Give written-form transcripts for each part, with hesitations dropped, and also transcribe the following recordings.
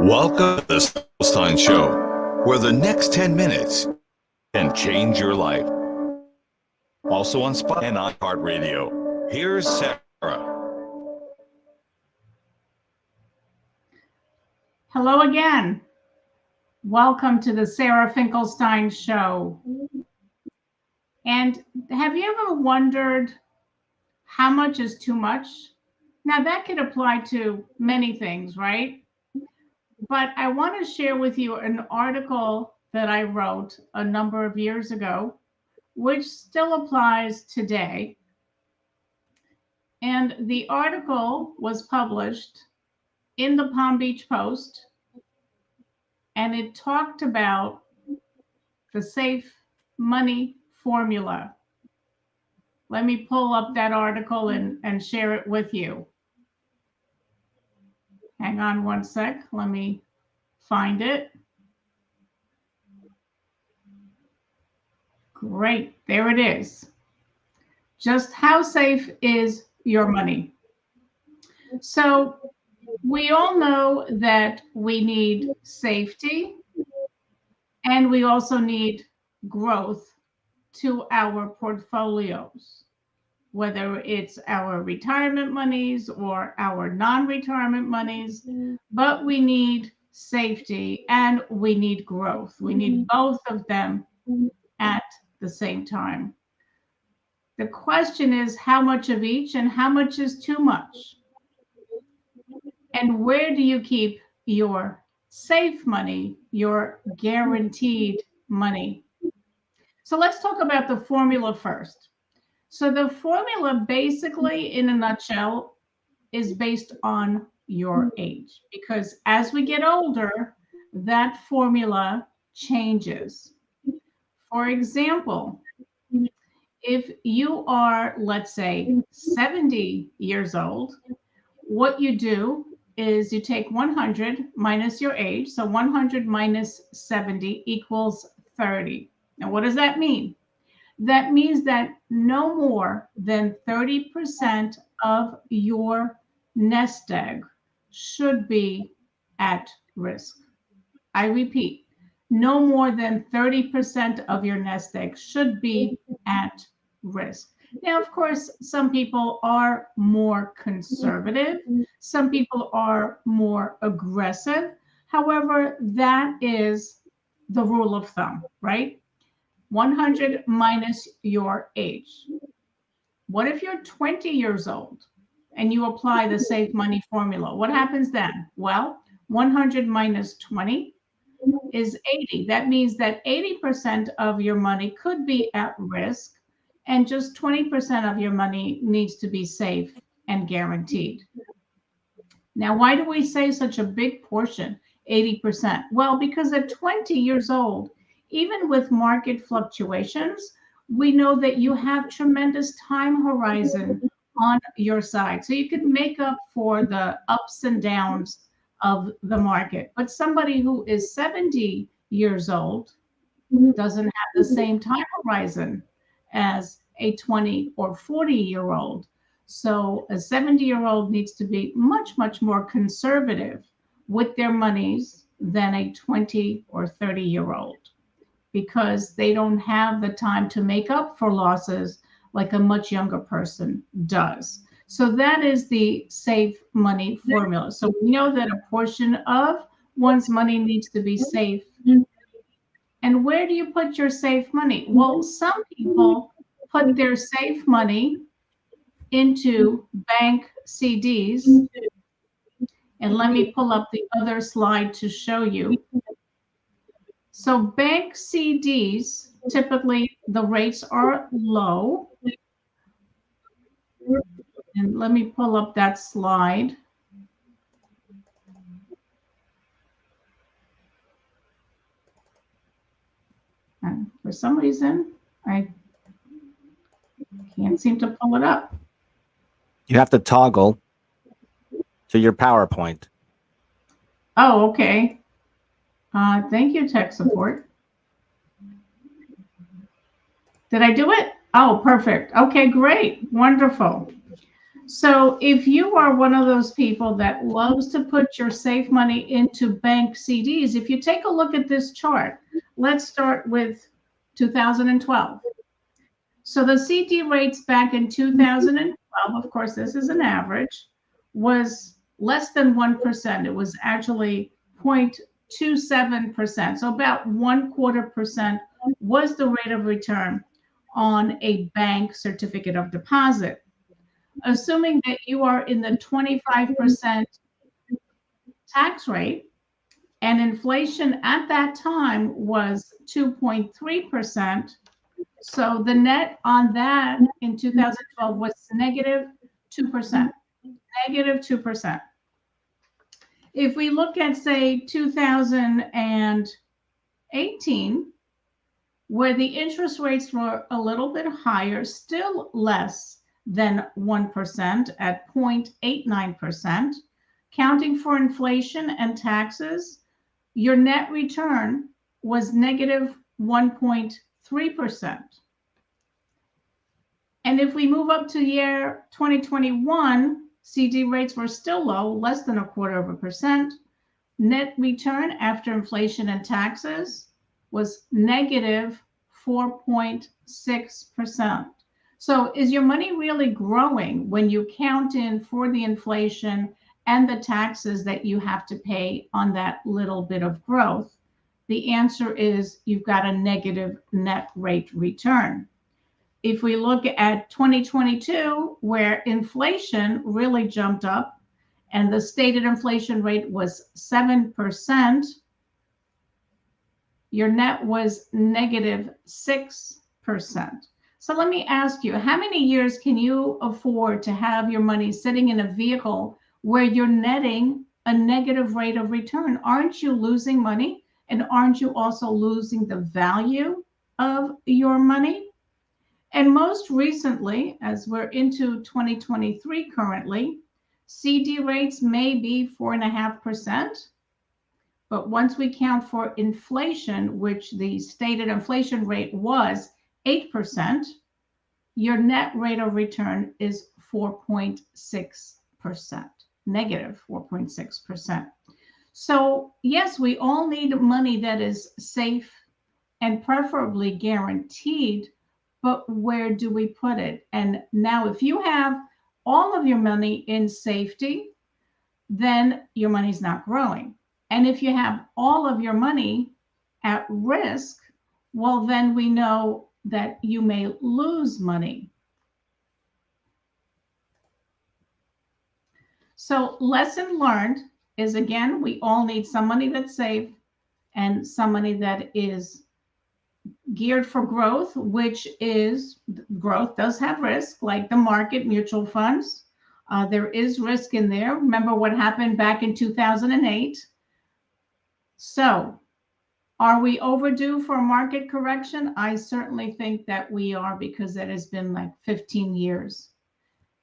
Welcome to the Stein Show, where the next 10 minutes can change your life. Also on Spotify and iHeartRadio. Here's Sarah. Hello again. Welcome to the Sarah Finkelstein Show. And have you ever wondered how much is too much? Now that could apply to many things, right? But I want to share with you an article that I wrote a number of years ago, which still applies today. And the article was published in the Palm Beach Post, and it talked about the safe money formula. Let me pull up that article and share it with you. Hang on one sec. Let me find it. Great. There it is. Just how safe is your money? So we all know that we need safety and we also need growth to our portfolios, whether it's our retirement monies or our non-retirement monies, but we need safety and we need growth. We need both of them at the same time. The question is how much of each and how much is too much? And where do you keep your safe money, your guaranteed money? So let's talk about the formula first. So the formula basically in a nutshell is based on your age, because as we get older, that formula changes. For example, if you are, let's say, 70 years old, what you do is you take 100 minus your age. So 100 minus 70 equals 30. Now, what does that mean? That means that no more than 30% of your nest egg should be at risk. I repeat, no more than 30% of your nest egg should be at risk. Now, of course, some people are more conservative. Some people are more aggressive. However, that is the rule of thumb, right? 100 minus your age. What if you're 20 years old and you apply the safe money formula? What happens then? Well, 100 minus 20 is 80. That means that 80% of your money could be at risk and just 20% of your money needs to be safe and guaranteed. Now, why do we say such a big portion, 80%? Well, because at 20 years old, even with market fluctuations, we know that you have tremendous time horizon on your side. So you can make up for the ups and downs of the market. But somebody who is 70 years old doesn't have the same time horizon as a 20 or 40-year-old. So a 70-year-old needs to be much, much more conservative with their monies than a 20 or 30-year-old, because they don't have the time to make up for losses like a much younger person does. So that is the safe money formula. So we know that a portion of one's money needs to be safe. And where do you put your safe money? Well, some people put their safe money into bank CDs. And let me pull up the other slide to show you. So bank CDs, typically the rates are low. And let me pull up that slide. And for some reason, I can't seem to pull it up. You have to toggle to your PowerPoint. Oh, okay. Thank you, tech support. Did I do it? Oh, perfect. Okay, great. Wonderful. So if you are one of those people that loves to put your safe money into bank CDs, if you take a look at this chart, let's start with 2012. So the CD rates back in 2012, of course, this is an average, was less than 1%. It was actually 0.27%. So about 1/4% was the rate of return on a bank certificate of deposit. Assuming that you are in the 25% tax rate and inflation at that time was 2.3%. So the net on that in 2012 was negative 2%. Negative 2%. If we look at, say, 2018, where the interest rates were a little bit higher, still less than 1% at 0.89%, counting for inflation and taxes, your net return was negative 1.3%. And if we move up to year 2021, CD rates were still low, less than 1/4%. Net return after inflation and taxes was negative 4.6%. So is your money really growing when you count in for the inflation and the taxes that you have to pay on that little bit of growth? The answer is you've got a negative net rate return. If we look at 2022, where inflation really jumped up and the stated inflation rate was 7%, your net was negative 6%. So let me ask you, how many years can you afford to have your money sitting in a vehicle where you're netting a negative rate of return? Aren't you losing money? And aren't you also losing the value of your money? And most recently, as we're into 2023 currently, CD rates may be 4.5%. But once we count for inflation, which the stated inflation rate was 8%, your net rate of return is 4.6%, negative 4.6%. So yes, we all need money that is safe and preferably guaranteed, but where do we put it? And now if you have all of your money in safety, then your money's not growing. And if you have all of your money at risk, well, then we know that you may lose money. So lesson learned is, again, we all need some money that's safe and some money that is geared for growth, which is growth does have risk, like the market, mutual funds. There is risk in there. Remember what happened back in 2008. So are we overdue for a market correction? I certainly think that we are, because it has been like 15 years.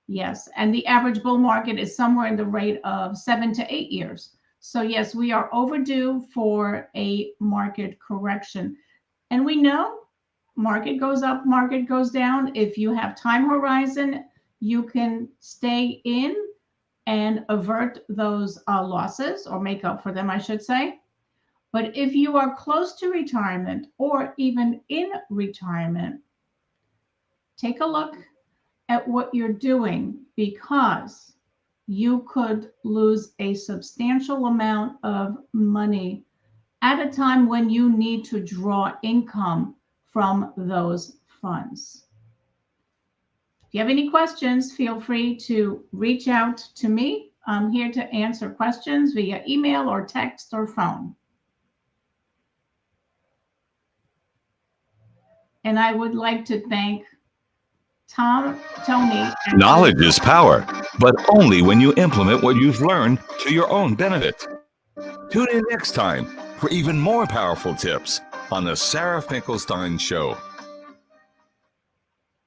Yes, and the average bull market is somewhere in the rate of 7 to 8 years. So yes, we are overdue for a market correction. And we know market goes up, market goes down. If you have time horizon, you can stay in and avert those losses, or make up for them, I should say. But if you are close to retirement or even in retirement, take a look at what you're doing, because you could lose a substantial amount of money at a time when you need to draw income from those funds. If you have any questions, feel free to reach out to me. I'm here to answer questions via email or text or phone. And I would like to thank Tony. Knowledge is power, but only when you implement what you've learned to your own benefit. Tune in next time for even more powerful tips on the Sarah Finkelstein Show.